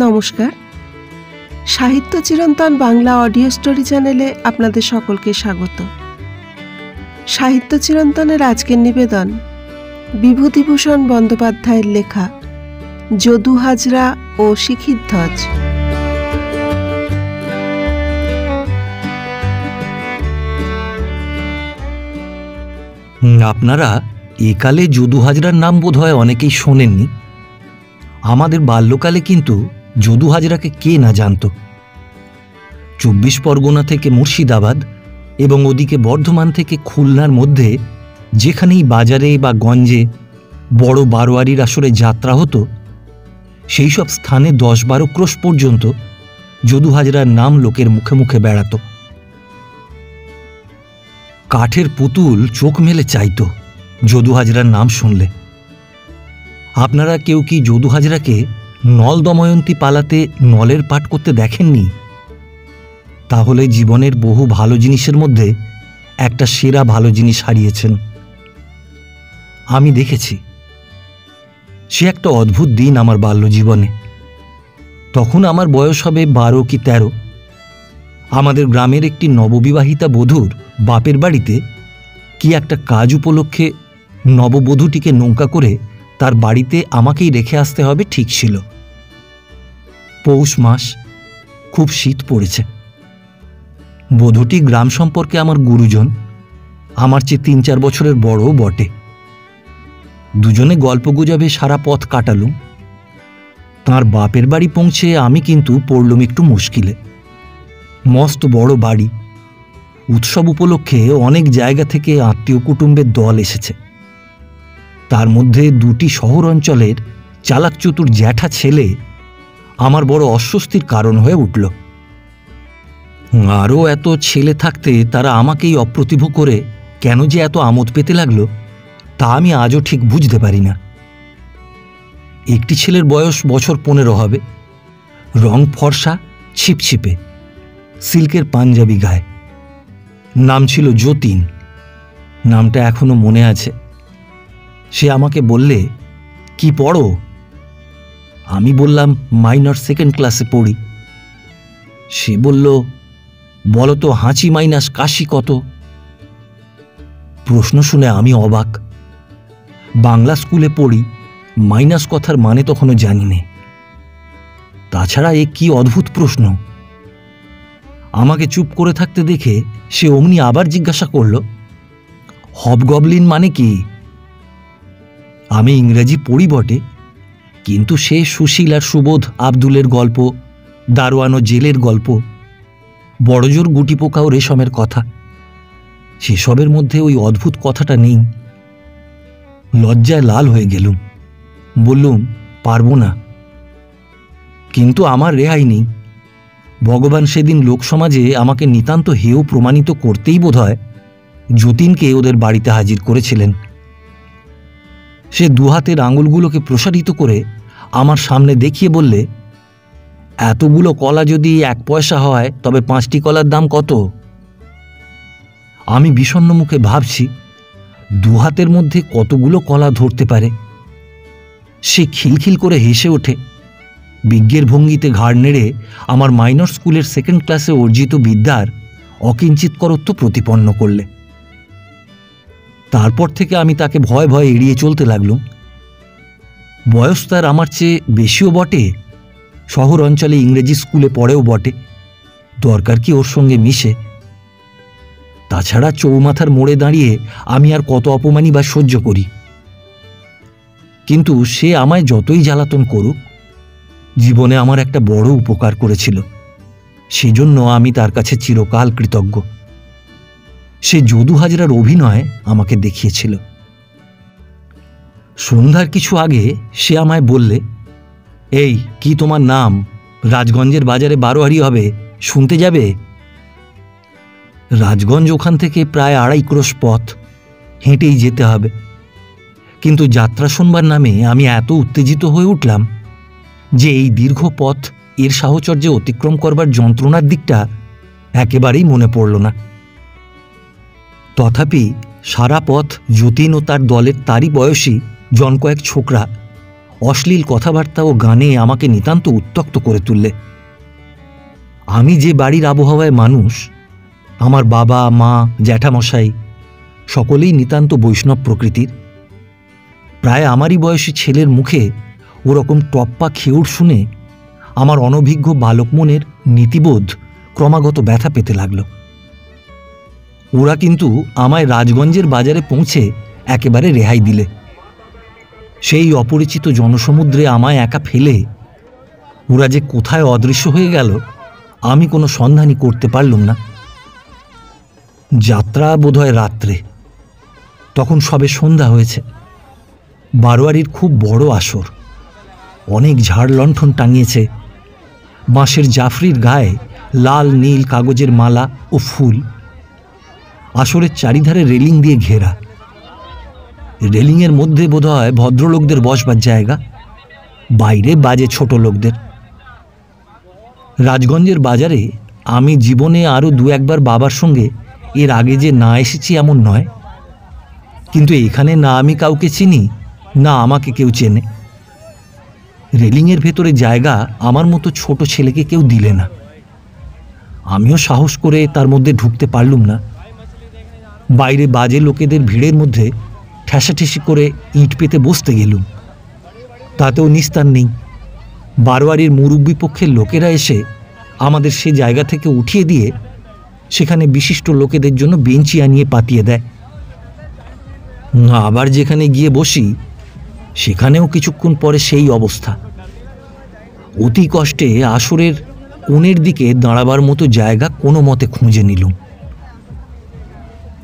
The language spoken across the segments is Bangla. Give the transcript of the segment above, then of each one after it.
নমস্কার, সাহিত্য চিরন্তন বাংলা অডিও স্টোরি চ্যানেলে আপনাদের সকলকে স্বাগত। সাহিত্য চিরন্তনের আজকের নিবেদন বিভূতিভূষণ বন্দ্যোপাধ্যায়ের লেখা যদু হাজরা ও শিখিধ্বজ। আপনারা একালে যদু হাজরার নাম বোধহয় অনেকেই শোনেননি। আমাদের বাল্যকালে কিন্তু যদু হাজরাকে কে না জানত। 24 পরগনা থেকে মুর্শিদাবাদ এবং ওদিকে বর্ধমান থেকে খুলনার মধ্যে যেখানেই বাজারে বা গঞ্জে বড় বারোয়ারির আসরে যাত্রা হতো, সেই সব স্থানে 10-12 ক্রোশ পর্যন্ত যদু হাজরার নাম লোকের মুখে মুখে বেড়াত। কাঠের পুতুল চোখ মেলে চাইত যদু হাজরার নাম শুনলে। আপনারা কেউ কি যদু হাজরাকে নল দময়ন্তী পালাতে নলের পাঠ করতে দেখেননি? তাহলে জীবনের বহু ভালো জিনিসের মধ্যে একটা সেরা ভালো জিনিস হারিয়েছেন। আমি দেখেছি। সে একটা অদ্ভুত দিন আমার বাল্য জীবনে। তখন আমার বয়স হবে 12 কি 13। আমাদের গ্রামের একটি নববিবাহিতা বধূর বাপের বাড়িতে কি একটা কাজ উপলক্ষে নববধূটিকে নৌকা করে তার বাড়িতে আমাকেই রেখে আসতে হবে ঠিক ছিল। পৌষ মাস, খুব শীত পড়েছে। বধূটি গ্রাম সম্পর্কে আমার গুরুজন, আমার চেয়ে 3-4 বছরের বড়ও বটে। দুজনে গল্পগুজবে সারা পথ কাটালুম। তাঁর বাপের বাড়ি পৌঁছে আমি কিন্তু পড়লুম একটু মুশকিলে। মস্ত বড় বাড়ি, উৎসব উপলক্ষে অনেক জায়গা থেকে আত্মীয় কুটুম্বের দল এসেছে। তার মধ্যে 2টি শহর অঞ্চলের চালাক চতুর জ্যাঠা ছেলে আমার বড় অস্বস্তির কারণ হয়ে উঠল। আরও এত ছেলে থাকতে তারা আমাকেই অপ্রতিভ করে কেন যে এত আমোদ পেতে লাগলো, তা আমি আজও ঠিক বুঝতে পারি না। একটি ছেলের বয়স বছর 15 হবে, রং ফর্সা, ছিপছিপে, সিল্কের পাঞ্জাবি গায়ে। নাম ছিল যতীন। নামটা এখনো মনে আছে। সে আমাকে বললে, কি পড়ো? আমি বললাম, মাইনর 2nd ক্লাসে পড়ি। সে বলল, বলো তো হাঁচি মাইনাস কাশি কত? প্রশ্ন শুনে আমি অবাক। বাংলা স্কুলে পড়ি, মাইনাস কথার মানে তখনও জানি নে। তাছাড়া এ কি অদ্ভুত প্রশ্ন। আমাকে চুপ করে থাকতে দেখে সে অমনি আবার জিজ্ঞাসা করল, হবগবলিন মানে কি? আমি ইংরেজি পড়ি বটে, কিন্তু সে সুশীল আর সুবোধ আব্দুলের গল্প, দারোয়ান ও জেলের গল্প, বড়জোর গুটি পোকা ও রেশমের কথা, সেসবের মধ্যে ওই অদ্ভুত কথাটা নেই। লজ্জায় লাল হয়ে গেলুম। বললুম, পারবো না। কিন্তু আমার রেহাই নেই। ভগবান সেদিন লোকসমাজে আমাকে নিতান্ত হেয় প্রমাণিত করতেই বোধহয় যতীনকে ওদের বাড়িতে হাজির করেছিলেন। সে 2 হাতের আঙুলগুলোকে প্রসারিত করে আমার সামনে দেখিয়ে বললে, এতগুলো কলা যদি 1 পয়সা হয় তবে 5টি কলার দাম কত? আমি বিষণ্ণ মুখে ভাবছি 2 হাতের মধ্যে কতগুলো কলা ধরতে পারে। সে খিলখিল করে হেসে ওঠে। বিজ্ঞের ভঙ্গিতে ঘাড় নেড়ে আমার মাইনর স্কুলের 2nd ক্লাসে অর্জিত বিদ্যার অকিঞ্চিৎকরত্ব প্রতিপন্ন করলে। তারপর থেকে আমি তাকে ভয়ে ভয়ে এড়িয়ে চলতে লাগলুম। বয়স তার আমার চেয়ে বেশিও বটে, শহর অঞ্চলে ইংরেজি স্কুলে পড়েও বটে। দরকার কি ওর সঙ্গে মিশে? তাছাড়া চৌমাথার মোড়ে দাঁড়িয়ে আমি আর কত অপমানই বা সহ্য করি। কিন্তু সে আমায় যতই জ্বালাতন করুক, জীবনে আমার একটা বড় উপকার করেছিল। সেজন্য আমি তার কাছে চিরকাল কৃতজ্ঞ। সে যদু হাজরার অভিনয় আমাকে দেখিয়েছিল। সন্ধ্যার কিছু আগে সে আমায় বললে, এই কি তোমার নাম? রাজগঞ্জের বাজারে বারোয়ারি হবে, শুনতে যাবে? রাজগঞ্জ ওখান থেকে প্রায় 2.5 ক্রোশ পথ, হেঁটেই যেতে হবে। কিন্তু যাত্রা শুনবার নামে আমি এত উত্তেজিত হয়ে উঠলাম যে এই দীর্ঘ পথ এর সাহচর্যে অতিক্রম করবার যন্ত্রণার দিকটা একেবারেই মনে পড়ল না। তথাপি সারা পথ যতীন ও তার দলের তারই বয়সী জন কয়েক ছোকরা অশ্লীল কথাবার্তা ও গানে আমাকে নিতান্ত উত্ত্যক্ত করে তুললে। আমি যে বাড়ির আবহাওয়ায় মানুষ, আমার বাবা মা জ্যাঠামশাই সকলেই নিতান্ত বৈষ্ণব প্রকৃতির। প্রায় আমারই বয়সী ছেলের মুখে ওরকম টপ্পা খেউড় শুনে আমার অনভিজ্ঞ বালক মনের নীতিবোধ ক্রমাগত ব্যথা পেতে লাগল। ওরা কিন্তু আমায় রাজগঞ্জের বাজারে পৌঁছে একেবারে রেহাই দিলে। সেই অপরিচিত জনসমুদ্রে আমায় একা ফেলে ওরা যে কোথায় অদৃশ্য হয়ে গেল আমি কোনো সন্ধানই করতে পারলুম না। যাত্রা বোধহয় রাত্রে, তখন সবে সন্ধ্যা হয়েছে। বারোয়ারির খুব বড় আসর, অনেক ঝাড় লণ্ঠন টাঙিয়েছে, বাঁশের জাফরির গায়ে লাল নীল কাগজের মালা ও ফুল। আসরের চারিধারে রেলিং দিয়ে ঘেরা। রেলিংয়ের মধ্যে বোধহয় ভদ্রলোকদের বসবার জায়গা, বাইরে বাজে ছোট লোকদের। রাজগঞ্জের বাজারে আমি জীবনে আরও দু একবার বাবার সঙ্গে এর আগে যে না এসেছি এমন নয়, কিন্তু এখানে না আমি কাউকে চিনি না আমাকে কেউ চেনে। রেলিংয়ের ভেতরে জায়গা আমার মতো ছোট ছেলেকে কেউ দিলে না। আমিও সাহস করে তার মধ্যে ঢুকতে পারলুম না। বাইরে বাজে লোকেদের ভিড়ের মধ্যে ঠেসাঠেসি করে ইঁট পেতে বসতে গেলুম, তাতেও নিস্তার নেই। বারোয়ারির মুরব্বী পক্ষের লোকেরা এসে আমাদের সে জায়গা থেকে উঠিয়ে দিয়ে সেখানে বিশিষ্ট লোকেদের জন্য বেঞ্চি আনিয়ে পাতিয়ে দেয়। আবার যেখানে গিয়ে বসি সেখানেও কিছুক্ষণ পরে সেই অবস্থা। অতি কষ্টে আসরের কোণের দিকে দাঁড়াবার মতো জায়গা কোনো মতে খুঁজে নিলুম।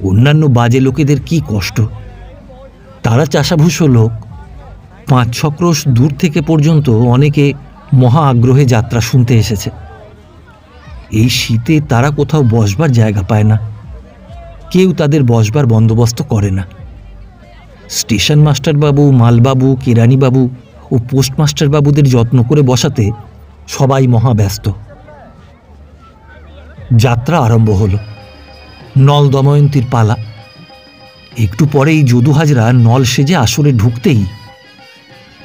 অন্যান্য বাজে লোকেদের কি কষ্ট! তারা চাষাভুষো লোক, 5-6 ক্রোশ দূর থেকে পর্যন্ত অনেকে মহা আগ্রহে যাত্রা শুনতে এসেছে। এই শীতে তারা কোথাও বসবার জায়গা পায় না, কেউ তাদের বসবার বন্দোবস্ত করে না। স্টেশন মাস্টারবাবু, মালবাবু, কেরানিবাবু ও পোস্টমাস্টারবাবুদের যত্ন করে বসাতে সবাই মহা ব্যস্ত। যাত্রা আরম্ভ হল। নল দময়ন্তীর পালা। একটু পরেই যদু হাজরা নল সেজে আসরে ঢুকতেই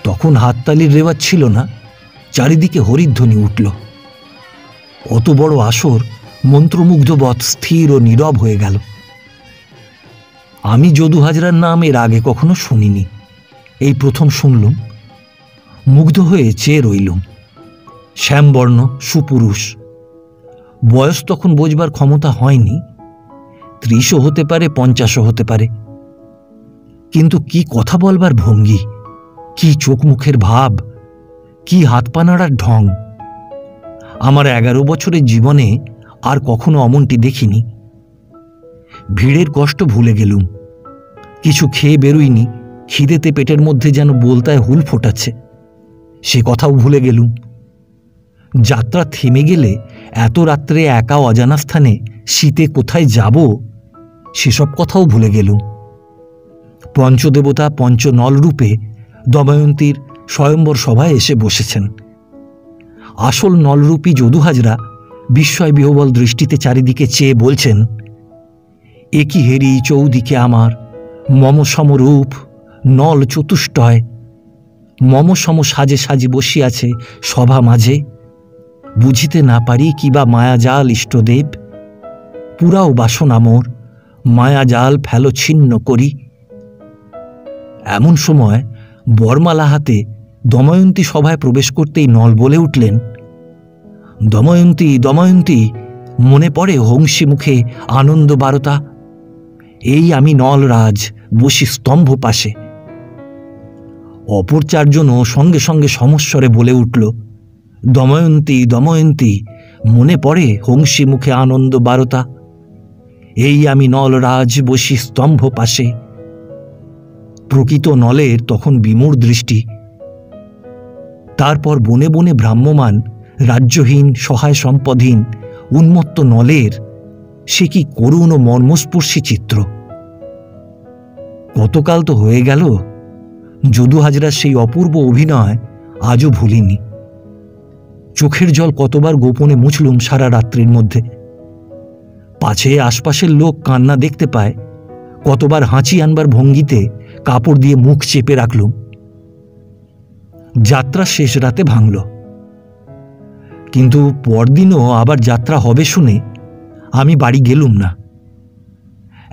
তখন হাততালির রেওয়াজ ছিল না, চারিদিকে হরিধ্বনি উঠল। অত বড় আসর মন্ত্রমুগ্ধবৎ স্থির ও নীরব হয়ে গেল। আমি যদু হাজরার নাম এর আগে কখনো শুনিনি, এই প্রথম শুনলুম। মুগ্ধ হয়ে চেয়ে রইলুম। শ্যামবর্ণ, সুপুরুষ, বয়স তখন বোঝবার ক্ষমতা হয়নি, 30ও হতে পারে, 50ও হতে পারে। কিন্তু কি কথা বলবার ভঙ্গি, কি চোখ মুখের ভাব, কি হাত পা নাড়ার ঢং! আমার 11 বছরের জীবনে আর কখনো অমনটি দেখিনি। ভিড়ের কষ্ট ভুলে গেলুম। কিছু খেয়ে বেরোইনি, খিদেতে পেটের মধ্যে যেন বলতায় হুল ফোটাচ্ছে, সে কথাও ভুলে গেলুম। যাত্রা থেমে গেলে এত রাত্রে একা অজানা স্থানে শীতে কোথায় যাব সেসব কথাও ভুলে গেলুম। পঞ্চদেবতা পঞ্চনল রূপে দময়ন্তীর স্বয়ম্বর সভায় এসে বসেছেন। আসল নলরূপী যদু হাজরা বিস্ময় বিহ্বল দৃষ্টিতে চারিদিকে চেয়ে বলছেন, এ কি হেরি চৌদিকে আমার, মম সমরূপ নল চতুষ্টয়, মম সম সাজে সাজে বসিয়াছে সভা মাঝে, বুঝিতে না পারি কিবা মায়াজাল ইষ্টদেব, পুরাও বাসনা মোর, মায়াজাল ফেলো ছিন্ন করি। এমন সময় বরমালা হাতে দময়ন্তী সভায় প্রবেশ করতেই নল বলে উঠলেন, দময়ন্তী দময়ন্তী, মনে পড়ে হংসী মুখে আনন্দ বারতা, এই আমি নলরাজ বসি স্তম্ভ পাশে। অপর 4 জনও সঙ্গে সঙ্গে সমস্বরে বলে উঠল, দময়ন্তী দময়ন্তী, মনে পড়ে হংসী মুখে আনন্দ বারতা, এই আমি নলরাজ বসি স্তম্ভ পাশে। প্রকৃত নলের তখন বিমূঢ় দৃষ্টি। তারপর বনে বনে ভ্রাম্যমান রাজ্যহীন সহায় সম্পদহীন উন্মত্ত নলের সে কি করুণ ও মর্মস্পর্শী চিত্র! কতকাল তো হয়ে গেল, যদু হাজরার সেই অপূর্ব অভিনয় আজও ভুলিনি। চোখের জল কতবার গোপনে মুছলুম সারা রাত্রির মধ্যে, পাছে আশপাশের লোক কান্না দেখতে পায়, কতবার হাঁচি আনবার ভঙ্গিতে কাপড় দিয়ে মুখ চেপে রাখলুম। যাত্রা শেষ রাতে ভাঙল, কিন্তু পরদিনও আবার যাত্রা হবে শুনে আমি বাড়ি গেলুম না।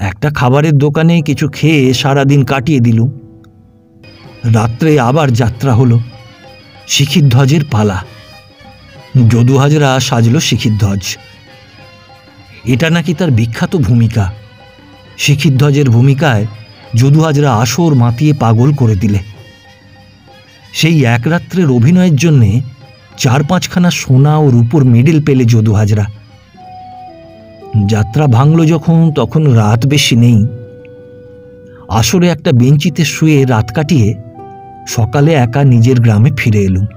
একটা খাবারের দোকানে কিছু খেয়ে সারাদিন কাটিয়ে দিলুম। রাত্রে আবার যাত্রা হলো। শিখিধ্বজের পালা। যদু হাজরা সাজল শিখিধ্বজ। এটা নাকি তার বিখ্যাত ভূমিকা। শিখিধ্বজের ভূমিকায় যদু হাজরা আসর মাতিয়ে পাগল করে দিলে। সেই এক রাত্রের অভিনয়ের জন্যে 4-5খানা সোনা ও রূপোর মেডেল পেলে যদু হাজরা। যাত্রা ভাঙল যখন, তখন রাত বেশি নেই। আসরে একটা বেঞ্চিতে শুয়ে রাত কাটিয়ে সকালে একা নিজের গ্রামে ফিরে এলুম।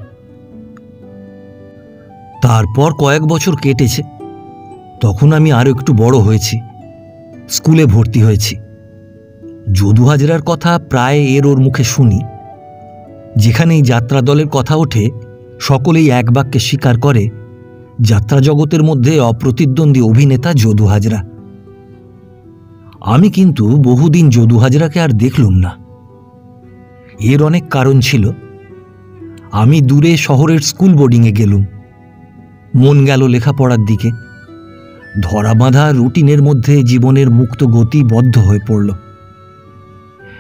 তারপর কয়েক বছর কেটেছে। তখন আমি আরো একটু বড় হয়েছি, স্কুলে ভর্তি হয়েছি। যদু হাজরার কথা প্রায় ওর মুখে শুনি। যেখানেই যাত্রা দলের কথা ওঠে, সকলেই এক বাক্যে স্বীকার করে যাত্রা জগতের মধ্যে অপ্রতিদ্বন্দ্বী অভিনেতা যদু হাজরা। আমি কিন্তু বহুদিন যদু হাজরাকে আর দেখলুম না। এর অনেক কারণ ছিল। আমি দূরে শহরের স্কুল বোর্ডিংয়ে গেলুম। মন গেল লেখাপড়ার দিকে। ধরা বাঁধা রুটিনের মধ্যে জীবনের মুক্ত গতি বদ্ধ হয়ে পড়ল।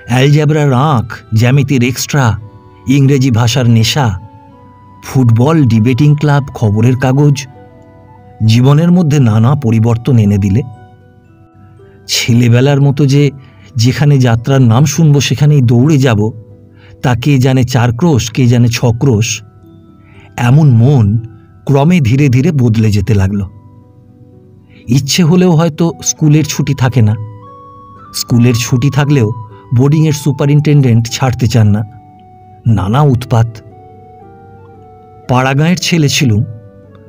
অ্যালজেব্রার আঁক, জ্যামিতির এক্সট্রা, ইংরেজি ভাষার নেশা, ফুটবল, ডিবেটিং ক্লাব, খবরের কাগজ জীবনের মধ্যে নানা পরিবর্তন এনে দিলে। ছেলেবেলার মতো যে যেখানে যাত্রার নাম শুনব সেখানেই দৌড়ে যাব, তা কে জানে 4 ক্রোশ, কে জানে 6 ক্রোশ, এমন মন ক্রমে ধীরে ধীরে বদলে যেতে লাগল। ইচ্ছে হলেও হয়তো স্কুলের ছুটি থাকে না। স্কুলের ছুটি থাকলেও বোর্ডিংয়ের সুপারিনটেন্ডেন্ট ছাড়তে চান না। নানা উৎপাত। পাড়াগাঁয়ের ছেলে ছিলুম,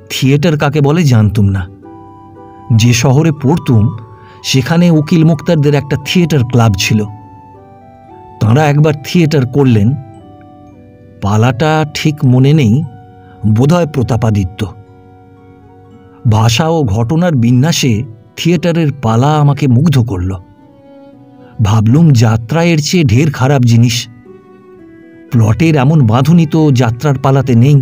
থিয়েটার কাকে বলে জানতুম না। যে শহরে পড়তুম সেখানে উকিল মুক্তারদের একটা থিয়েটার ক্লাব ছিল। তাঁরা একবার থিয়েটার করলেন। পালাটা ঠিক মনে নেই, বোধহয় প্রতাপাদিত্য। ভাষা ও ঘটনার বিন্যাসে থিয়েটারের পালা আমাকে মুগ্ধ করল। ভাবলুম যাত্রা এর চেয়ে ঢের খারাপ জিনিস। প্লটের এমন বাঁধুনি তো যাত্রার পালাতে নেই।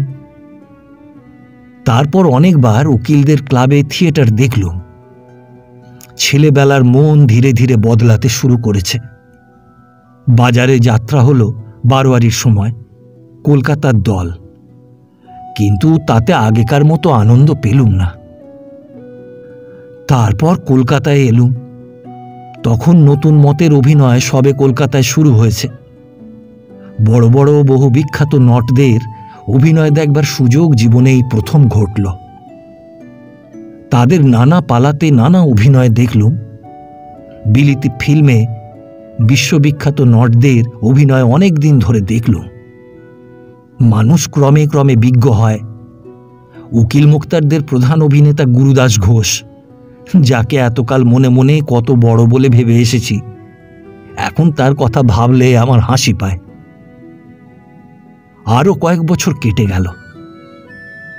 তারপর অনেকবার উকিলদের ক্লাবে থিয়েটার দেখলুম। ছেলেবেলার মন ধীরে ধীরে বদলাতে শুরু করেছে। বাজারে যাত্রা হলো বারোয়ারির সময়, কলকাতার দল, কিন্তু তাতে আগেকার মতো আনন্দ পেলুম না। তারপর কলকাতায় এলুম। তখন নতুন মতের অভিনয় সবে কলকাতায় শুরু হয়েছে। বড় বড় বহু বিখ্যাত নটদের অভিনয় দেখবার সুযোগ জীবনেই প্রথম ঘটল। তাদের নানা পালাতে নানা অভিনয় দেখলুম। বিলিতি ফিল্মে বিশ্ববিখ্যাত নটদের অভিনয় অনেক দিন ধরে দেখলুম। মানুষ ক্রমে ক্রমে বিজ্ঞ হয়। উকিল মুক্তারদের প্রধান অভিনেতা গুরুদাস ঘোষ, যাকে এতকাল মনে মনে কত বড় বলে ভেবে এসেছি, এখন তার কথা ভাবলে আমার হাসি পায়। আরও কয়েক বছর কেটে গেল।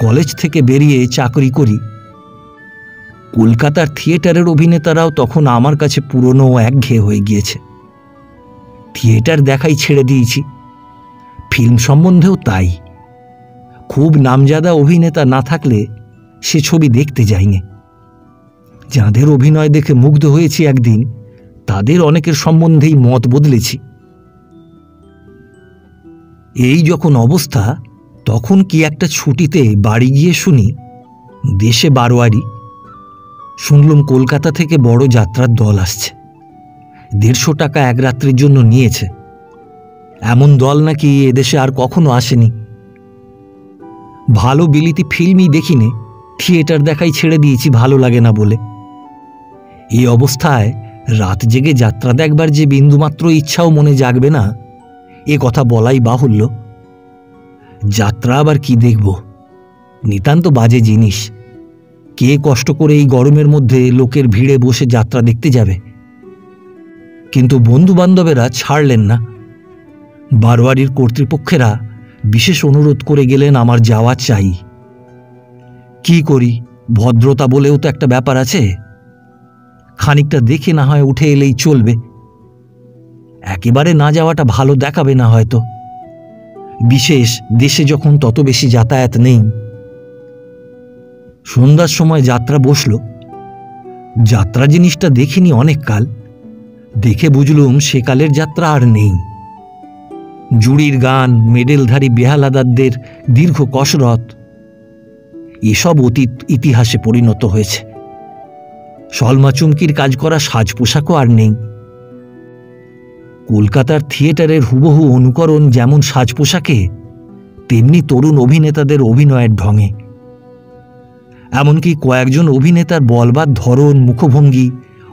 কলেজ থেকে বেরিয়ে চাকরি করি। কলকাতার থিয়েটারের অভিনেতারাও তখন আমার কাছে পুরনো ও একঘেয়ে হয়ে গিয়েছে। থিয়েটার দেখাই ছেড়ে দিয়েছি। ফিল্ম সম্বন্ধেও তাই। খুব নামজাদা অভিনেতা না থাকলে সে ছবি দেখতে যাইনি। যাদের অভিনয় দেখে মুগ্ধ হয়েছি একদিন, তাদের অনেকের সম্বন্ধেই মত বদলেছি। এই যখন অবস্থা, তখন কি একটা ছুটিতে বাড়ি গিয়ে শুনি দেশে বারোয়ারি। শুনলুম কলকাতা থেকে বড় যাত্রার দল আসছে। 150 টাকা এক রাত্রির জন্য নিয়েছে। এমন দল নাকি এদেশে আর কখনো আসেনি। ভালো বিলিতি ফিল্মই দেখিনি, থিয়েটার দেখাই ছেড়ে দিয়েছি ভালো লাগে না বলে। এই অবস্থায় রাত জেগে যাত্রা দেখবার যে বিন্দুমাত্র ইচ্ছাও মনে জাগবে না, এ কথা বলাই বাহুল্য। যাত্রা আবার কি দেখব, নিতান্ত বাজে জিনিস। কে কষ্ট করে এই গরমের মধ্যে লোকের ভিড়ে বসে যাত্রা দেখতে যাবে? কিন্তু বন্ধু বান্ধবেরা ছাড়লেন না। বারোয়ারির কর্তৃপক্ষেরা বিশেষ অনুরোধ করে গেলেন আমার যাওয়া চাই। কি করি, ভদ্রতা বলেও তো একটা ব্যাপার আছে। খানিকটা দেখে না হয় উঠে এলেই চলবে। একেবারে না যাওয়াটা ভালো দেখাবে না হয়তো। বিশেষ দেশে যখন তত বেশি যাতায়াত নেই। সন্ধ্যার সময় যাত্রা বসল। যাত্রা জিনিসটা দেখিনি অনেক কাল, দেখে বুঝলুম সেকালের যাত্রা আর নেই। জুড়ির গান, মেডেলধারী বেহালাদারদের দীর্ঘ কসরত, এসব অতীত ইতিহাসে পরিণত হয়েছে। সলমা চুমকির কাজ করা সাজ পোশাকও আর নেই। কলকাতার থিয়েটারের হুবহু অনুকরণ যেমন সাজ পোশাকে, তেমনি তরুণ অভিনেতাদের অভিনয়ের ঢঙে। এমনকি কয়েকজন অভিনেতার বলবাদ ধরন, মুখভঙ্গি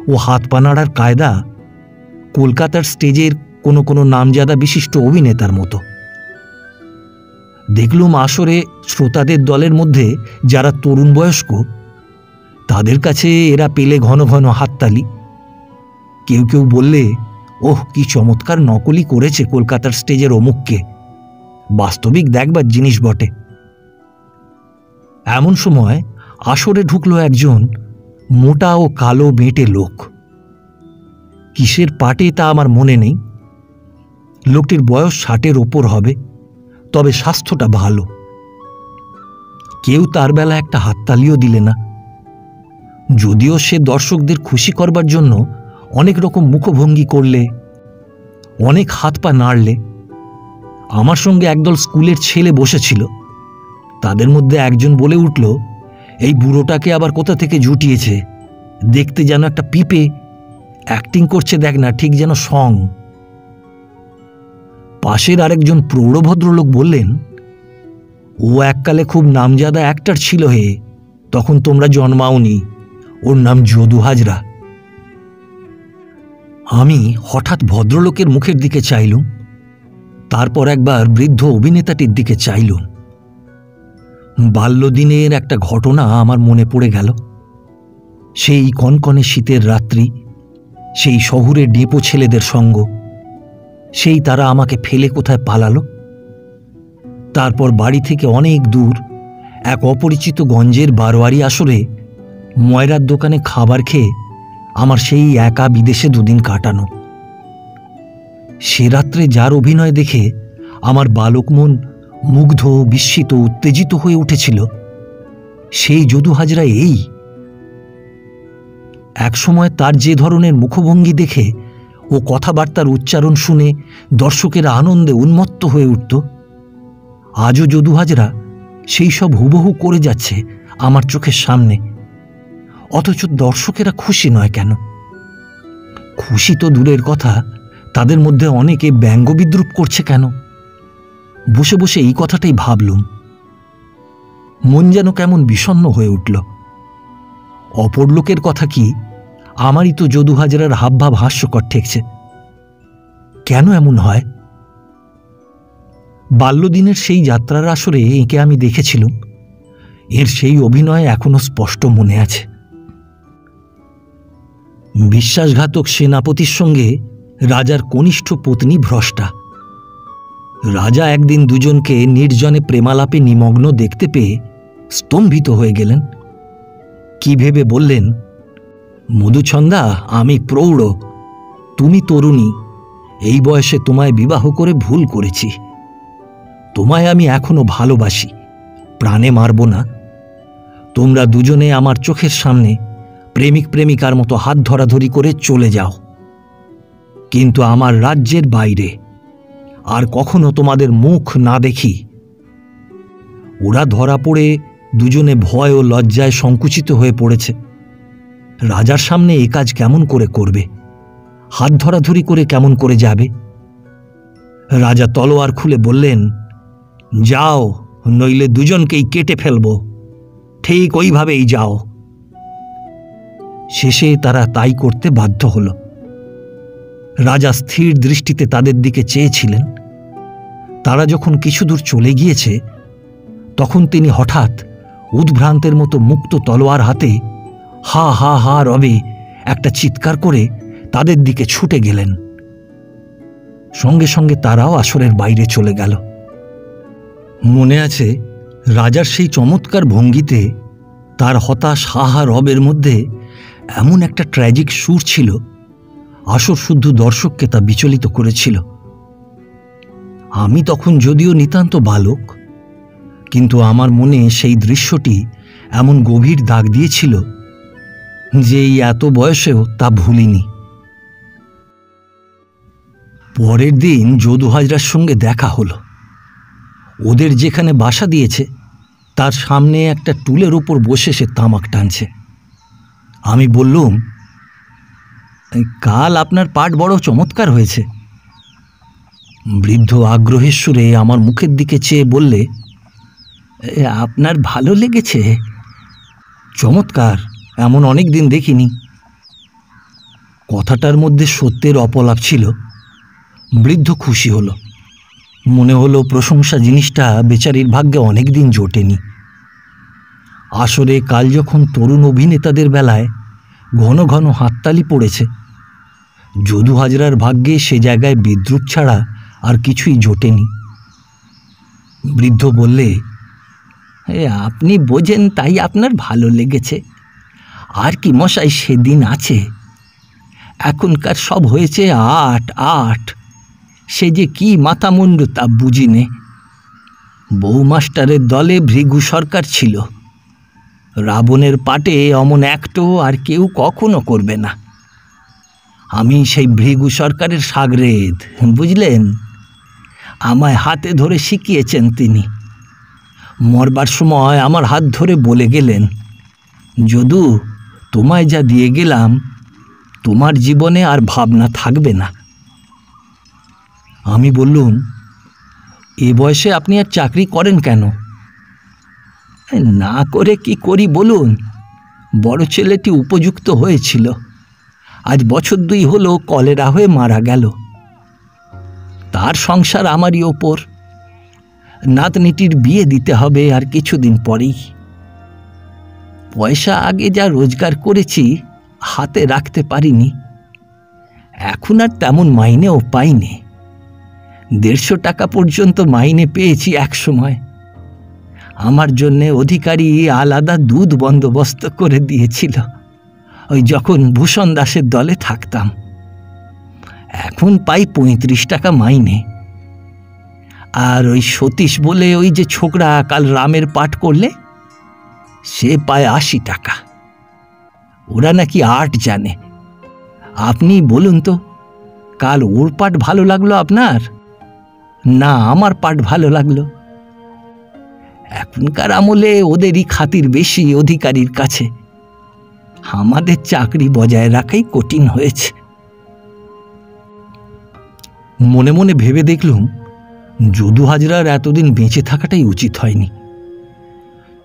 ও হাত পা নাড়ার কায়দা কলকাতার স্টেজের কোনো কোনো নামজাদা বিশিষ্ট অভিনেতার মতো। দেখলুম আসরে শ্রোতাদের দলের মধ্যে যারা তরুণ বয়স্ক, তাদের কাছে এরা পেলে ঘন ঘন হাততালি। কেউ কেউ বললে, ওহ কি চমৎকার নকলই করেছে কলকাতার স্টেজের অমুককে, বাস্তবিক দেখবার জিনিস বটে। এমন সময় আসরে ঢুকলো একজন মোটা ও কালো বেঁটে লোক। কিসের পাটে তা আমার মনে নেই। লোকটির বয়স 60-এর ওপর হবে, তবে স্বাস্থ্যটা ভালো। কেউ তার বেলা একটা হাততালিও দিলে না, যদিও সে দর্শকদের খুশি করবার জন্য অনেক রকম মুখভঙ্গি করলে, অনেক হাত পা নাড়লে। আমার সঙ্গে একদল স্কুলের ছেলে বসেছিল, তাদের মধ্যে একজন বলে উঠল, এই বুড়োটাকে আবার কোথা থেকে জুটিয়েছে, দেখতে যেন একটা পিপে, অ্যাক্টিং করছে দেখ না, ঠিক যেন সং। পাশের আরেকজন প্রৌঢ় ভদ্রলোক বললেন, ও এককালে খুব নামজাদা অ্যাক্টর ছিল হে, তখন তোমরা জন্মাওনি, ওর নাম যদু হাজরা। আমি হঠাৎ ভদ্রলোকের মুখের দিকে চাইলুম, তারপর একবার বৃদ্ধ অভিনেতাটির দিকে চাইলুম। বাল্যদিনের একটা ঘটনা আমার মনে পড়ে গেল। সেই কনকনে শীতের রাত্রি, সেই শহুরে ডেপো ছেলেদের সঙ্গ, সেই তারা আমাকে ফেলে কোথায় পালালো। তারপর বাড়ি থেকে অনেক দূর এক অপরিচিত গঞ্জের বারোয়ারি আসরে ময়রার দোকানে খাবার খেয়ে আমার সেই একা বিদেশে দুদিন কাটানো। সে রাত্রে যার অভিনয় দেখে আমার বালক মন মুগ্ধ, বিস্মিত, উত্তেজিত হয়ে উঠেছিল, সেই যদু হাজরা এই। একসময় তার যে ধরনের মুখভঙ্গি দেখে ও কথাবার্তার উচ্চারণ শুনে দর্শকেরা আনন্দে উন্মত্ত হয়ে উঠত, আজও যদু হাজরা সেই সব হুবহু করে যাচ্ছে আমার চোখের সামনে। অথচ দর্শকেরা খুশি নয় কেন? খুশি তো দূরের কথা, তাদের মধ্যে অনেকে ব্যঙ্গ বিদ্রুপ করছে কেন? বসে বসে এই কথাটাই ভাবলুম। মন যেন কেমন বিষণ্ণ হয়ে উঠল। অপর লোকের কথা কি, আমারই তো যদু হাজরার হাবভাব হাস্যকর ঠেকছে। কেন এমন হয়? বাল্যদিনের সেই যাত্রার আসরে একে আমি দেখেছিলুম, এর সেই অভিনয় এখনো স্পষ্ট মনে আছে। বিশ্বাসঘাতক সেনাপতির সঙ্গে রাজার কনিষ্ঠ পত্নী ভ্রষ্টা। রাজা একদিন দুজনকে নির্জনে প্রেমালাপে নিমগ্ন দেখতে পেয়ে স্তম্ভিত হয়ে গেলেন। কি ভেবে বললেন, মধুছন্দা, আমি প্রৌঢ়, তুমি তরুণী, এই বয়সে তোমায় বিবাহ করে ভুল করেছি। তোমায় আমি এখনো ভালোবাসি, প্রাণে মারব না। তোমরা দুজনে আমার চোখের সামনে প্রেমিক প্রেমিকার মতো হাত ধরাধরি করে চলে যাও, কিন্তু আমার রাজ্যের বাইরে আর কখনো তোমাদের মুখ না দেখি। ওরা ধরা পড়ে দুজনে ভয় ও লজ্জায় সংকুচিত হয়ে পড়েছে। রাজার সামনে এ কাজ কেমন করে করবে? হাত ধরাধরি করে কেমন করে যাবে? রাজা তলোয়ার খুলে বললেন, যাও, নইলে দুজনকেই কেটে ফেলব, ঠিক ওইভাবেই যাও। শেষে তারা তাই করতে বাধ্য হল। রাজা স্থির দৃষ্টিতে তাদের দিকে চেয়েছিলেন। তারা যখন কিছু দূর চলে গিয়েছে, তখন তিনি হঠাৎ উদ্ভ্রান্তের মতো মুক্ত তলোয়ার হাতে হা হা হা রবে একটা চিৎকার করে তাদের দিকে ছুটে গেলেন। সঙ্গে সঙ্গে তারাও আসরের বাইরে চলে গেল। মনে আছে, রাজার সেই চমৎকার ভঙ্গিতে, তার হতাশ হা হা রবের মধ্যে এমন একটা ট্র্যাজিক সুর ছিল, আসর শুদ্ধ দর্শককে তা বিচলিত করেছিল। আমি তখন যদিও নিতান্ত বালক, কিন্তু আমার মনে সেই দৃশ্যটি এমন গভীর দাগ দিয়েছিল যে এই এত বয়সেও তা ভুলিনি। পরের দিন যদু হাজরার সঙ্গে দেখা হলো। ওদের যেখানে বাসা দিয়েছে তার সামনে একটা টুলের উপর বসে সে তামাক টানছে। আমি বললুম, কাল আপনার পাঠ বড় চমৎকার হয়েছে। বৃদ্ধ আগ্রহের সুরে আমার মুখের দিকে চেয়ে বললে, আপনার ভালো লেগেছে? চমৎকার, এমন অনেক দিন দেখিনি। কথাটার মধ্যে সত্যের অপলাপ ছিল। বৃদ্ধ খুশি হলো। মনে হলো প্রশংসা জিনিসটা বেচারির ভাগ্যে অনেক দিন জোটেনি। আসরে কাল যখন তরুণ অভিনেতাদের বেলায় ঘন ঘন হাততালি পড়েছে, যদু হাজরার ভাগ্যে সে জায়গায় বিদ্রুপ ছাড়া আর কিছুই জোটেনি। বৃদ্ধ বললে, আপনি বোঝেন তাই আপনার ভালো লেগেছে। আর কি মশাই সেদিন আছে, এখনকার সব হয়েছে আট আট। সে যে কি মাথামুন্ডু তা বুঝিনে। বউ মাস্টারের দলে ভৃগু সরকার ছিল। রাবণের পাটে অমন একটো আর কেউ কখনো করবে না। আমি সেই ভৃগু সরকারের সাগরেদ, বুঝলেন। আমায় হাতে ধরে শিখিয়েছেন তিনি। মরবার সময় আমার হাত ধরে বলে গেলেন, যদু, তোমায় যা দিয়ে গেলাম তোমার জীবনে আর ভাবনা থাকবে না। আমি বললুম, এ বয়সে আপনি আর চাকরি করেন কেন? না করে কি করি বলুন। বড় ছেলেটি উপযুক্ত হয়েছিল, আজ বছর 2 হলো কলেরা হয়ে মারা গেল। তার সংসার আমারই ওপর। নাতনিটির বিয়ে দিতে হবে আর কিছুদিন পরেই। পয়সা আগে যা রোজগার করেছি হাতে রাখতে পারিনি। এখন আর তেমন মাইনেও পাইনি। 150 টাকা পর্যন্ত মাইনে পেয়েছি এক সময়। আমার জন্যে অধিকারী আলাদা দুধ বন্দোবস্ত করে দিয়েছিল, ওই যখন ভূষণ দাসের দলে থাকতাম। এখন পাই 35 টাকা মাইনে। আর ওই সতীশ বলে ওই যে ছোকরা কাল রামের পাঠ করলে, সে পায় 80 টাকা। ওরা নাকি 8 জানে। আপনি বলুন তো, কাল ওর পাঠ ভালো লাগলো আপনার, না আমার পাঠ ভালো লাগলো? এখনকার আমলে ওদেরই খাতির বেশি অধিকারীর কাছে। আমাদের চাকরি বজায় রাখাই কঠিন হয়েছে। মনে মনে ভেবে দেখলুম, যদু হাজরার এতদিন বেঁচে থাকাটাই উচিত হয়নি।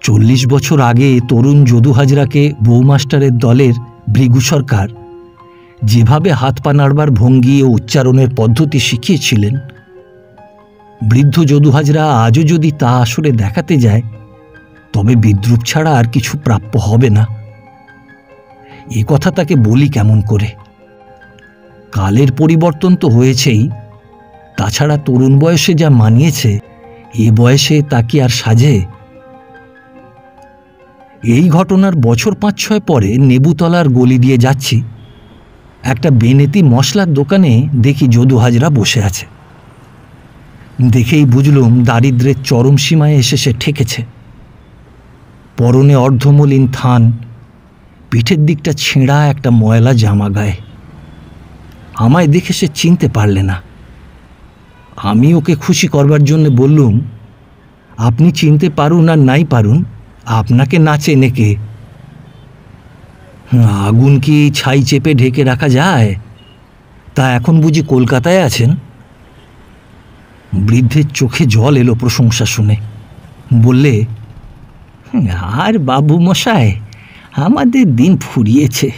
40 বছর আগে তরুণ যদু হাজরাকে বউমাস্টারের দলের ভৃগু সরকার যেভাবে হাত পা নাড়বার ভঙ্গি ও উচ্চারণের পদ্ধতি শিখিয়েছিলেন, বৃদ্ধ যদু হাজরা আজও যদি তা আসলে দেখাতে যায়, তবে বিদ্রুপ ছাড়া আর কিছু প্রাপ্য হবে না। এ কথা তাকে বলি কেমন করে? কালের পরিবর্তন তো হয়েছেই, তাছাড়া তরুণ বয়সে যা মানিয়েছে এ বয়সে তা কি আর সাজে? এই ঘটনার বছর 5-6 পরে নেবুতলার গলি দিয়ে যাচ্ছি। একটা বেনেতি মশলার দোকানে দেখি যদু হাজরা বসে আছে। দেখেই বুঝলুম দারিদ্র্যের চরম সীমায় এসে সে ঠেকেছে। পরনে অর্ধমলিন থান, পিঠের দিকটা ছেঁড়া একটা ময়লা জামা গায়ে। আমায় দেখে সে চিনতে পারলে না। আমি ওকে খুশি করবার জন্য বললুম, আপনি চিনতে পারুন আর নাই পারুন, আপনাকে না চেনে কে? আগুন কি ছাই চেপে ঢেকে রাখা যায়? তা এখন বুঝি কলকাতায় আছেন? বৃদ্ধের চোখে জল এলো প্রশংসা শুনে। বললে, আর বাবু মশাই, আমাদের দিন ফুরিয়েছে।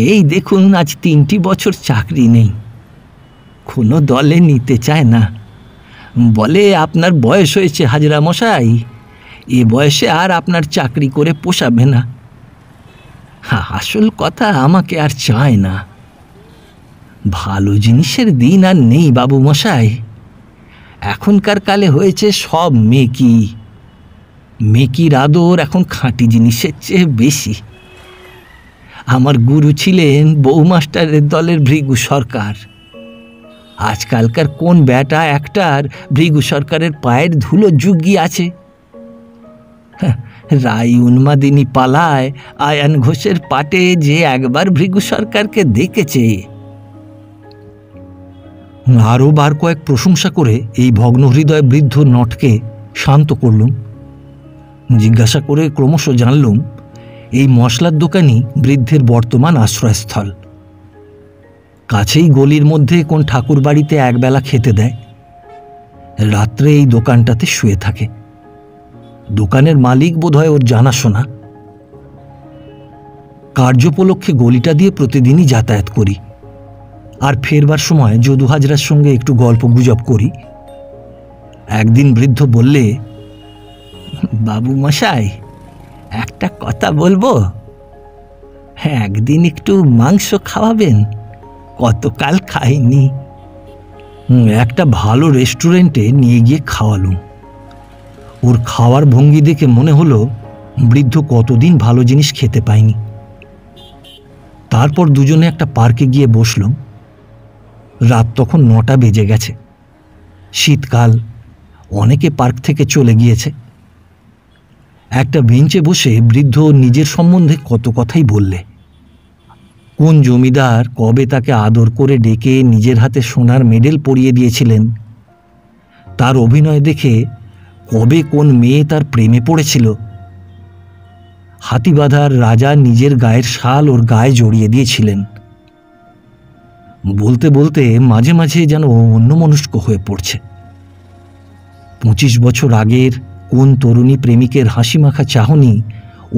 এই দেখুন, আজ 3টি বছর চাকরি নেই। কোনো দলে নিতে চায় না। বলে, আপনার বয়স হয়েছে হাজরা মশাই, এ বয়সে আর আপনার চাকরি করে পোষাবে না। আসল কথা, আমাকে আর চায় না। ভালো জিনিসের দিন আর নেই বাবু মশাই। এখনকার কালে হয়েছে সব মেকি। মেকির আদর এখন খাঁটি জিনিসের চেয়ে বেশি। আমার গুরু ছিলেন বউমাস্টারের দলের ভৃগু সরকার। আজকালকার কোন বেটা একটার ভৃগু সরকারের পায়ের ধুলো জুগিয়ে আছে? রাই উন্মাদিনী পালায় আয়ান ঘোষের পাটে যে একবার ভৃগু সরকারকে দেখেছে। আরও বার কয়েক প্রশংসা করে এই ভগ্ন হৃদয় বৃদ্ধ নটকে শান্ত করলুম। জিজ্ঞাসা করে ক্রমশ জানলুম এই মশলার দোকানই বৃদ্ধের বর্তমান আশ্রয়স্থল। কাছেই গলির মধ্যে কোন ঠাকুর বাড়িতে একবেলা খেতে দেয়, রাত্রে এই দোকানটাতে শুয়ে থাকে। দোকানের মালিক বোধহয় ওর জানাশোনা। কার্যোপলক্ষে গলিটা দিয়ে প্রতিদিনই যাতায়াত করি, আর ফেরবার সময় যদু হাজরার সঙ্গে একটু গল্প গুজব করি। একদিন বৃদ্ধ বললে, বাবু মশাই, একটা কথা বলবো? একদিন একটু মাংস খাওয়াবেন, কতকাল খাইনি। একটা ভালো রেস্টুরেন্টে নিয়ে গিয়ে খাওয়ালুম। ওর খাওয়ার ভঙ্গি দেখে মনে হলো বৃদ্ধ কতদিন ভালো জিনিস খেতে পায়নি। তারপর দুজনে একটা পার্কে গিয়ে বসলাম। রাত তখন 9টা বেজে গেছে। শীতকাল, অনেকে পার্ক থেকে চলে গিয়েছে। একটা বেঞ্চে বসে বৃদ্ধ নিজের সম্বন্ধে কত কথাই বললে। কোন জমিদার কবে তাকে আদর করে ডেকে নিজের হাতে সোনার মেডেল পরিয়ে দিয়েছিলেন, তার অভিনয় দেখে কবে কোন মেয়ে তার প্রেমে পড়েছিল, হাতিবাঁধার রাজা নিজের গায়ের শাল ওর গায়ে জড়িয়ে দিয়েছিলেন। বলতে বলতে মাঝে মাঝে যেন অন্যমনস্ক হয়ে পড়ছে। 25 বছর আগের কোন তরুণী প্রেমিকের হাসিমাখা চাহনি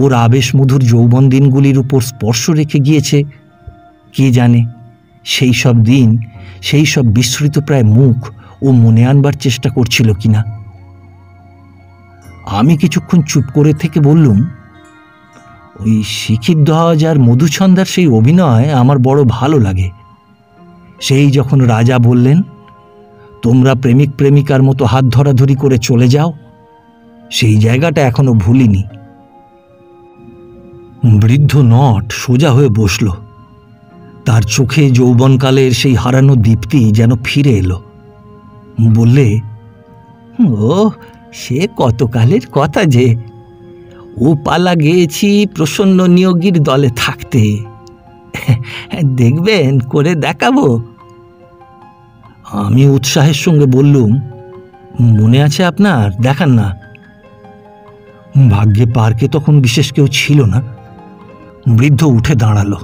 ওর আবেশমধুর যৌবন দিনগুলির উপর স্পর্শ রেখে গিয়েছে কে জানে। সেই সব দিন, সেই সব বিস্মৃত প্রায় মুখ ও মনে আনবার চেষ্টা করছিল কিনা। আমি কিছুক্ষণ চুপ করে থেকে বললুম, ওই শিখির ধ্বজ আর মধুছন্দার সেই অভিনয় আমার বড় ভালো লাগে। সেই যখন রাজা বললেন, তোমরা প্রেমিক প্রেমিকার মতো হাত ধরাধরি করে চলে যাও, সেই জায়গাটা এখনো ভুলিনি। বৃদ্ধ নট সোজা হয়ে বসল। তার চোখে যৌবনকালের সেই হারানো দীপ্তি যেন ফিরে এলো। বললে, ও সে কতকালের কথা যে, ও পালা গিয়েছি প্রসন্ন নিয়োগীর দলে থাকতে। দেখবেন, করে দেখাবো। আমি উৎসাহের সঙ্গে বললুম, মনে আছে আপনার? দেখান না। ভাগ্যে পার্কে তখন বিশেষ কেউ ছিল না। বৃদ্ধ উঠে দাঁড়ালো।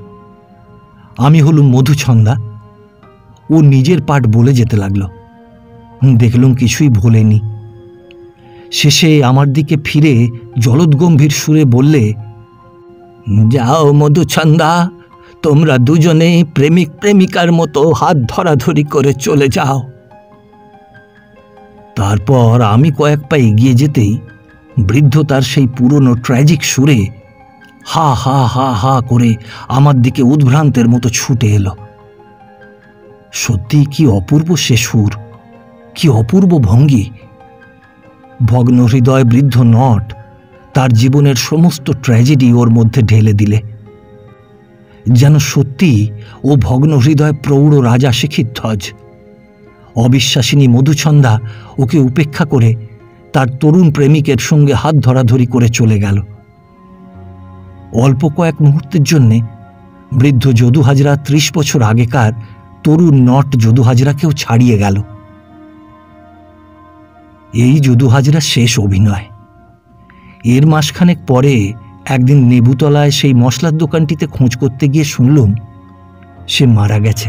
আমি হলুম মধুছন্দা। ও নিজের পাঠ বলে যেতে লাগলো। দেখলুম কিছুই ভোলেনি। শেষে আমার দিকে ফিরে জলদগম্ভীর সুরে বললে, যাও মধুছন্দা, তোমরা দুজনে প্রেমিক প্রেমিকার মতো হাত ধরাধরি করে চলে যাও। তারপর আমি কয়েক পা এগিয়ে যেতেই বৃদ্ধ তার সেই পুরনো ট্র্যাজিক সুরে হা হা হা হা করে আমার দিকে উদ্ভ্রান্তের মতো ছুটে এলো। সত্যি কি অপূর্ব সে সুর, কি অপূর্ব ভঙ্গি! ভগ্ন হৃদয় বৃদ্ধ নট তার জীবনের সমস্ত ট্র্যাজেডি ওর মধ্যে ঢেলে দিলে। যেন সত্যি ও ভগ্ন হৃদয় প্রৌঢ় রাজা শিখিধ্বজ। অবিশ্বাসিনী মধুছন্দা ওকে উপেক্ষা করে তার তরুণ প্রেমিকের সঙ্গে হাত ধরাধরি করে চলে গেল। অল্প কয়েক মুহূর্তের জন্যে বৃদ্ধ যদু হাজরা 30 বছর আগেকার তরুণ নট যদু হাজরাকেও ছাড়িয়ে গেল। এই যদু হাজরার শেষ অভিনয়। এর মাসখানেক পরে একদিন নেবুতলায় সেই মশলার দোকানটিতে খোঁজ করতে গিয়ে শুনলুম সে মারা গেছে।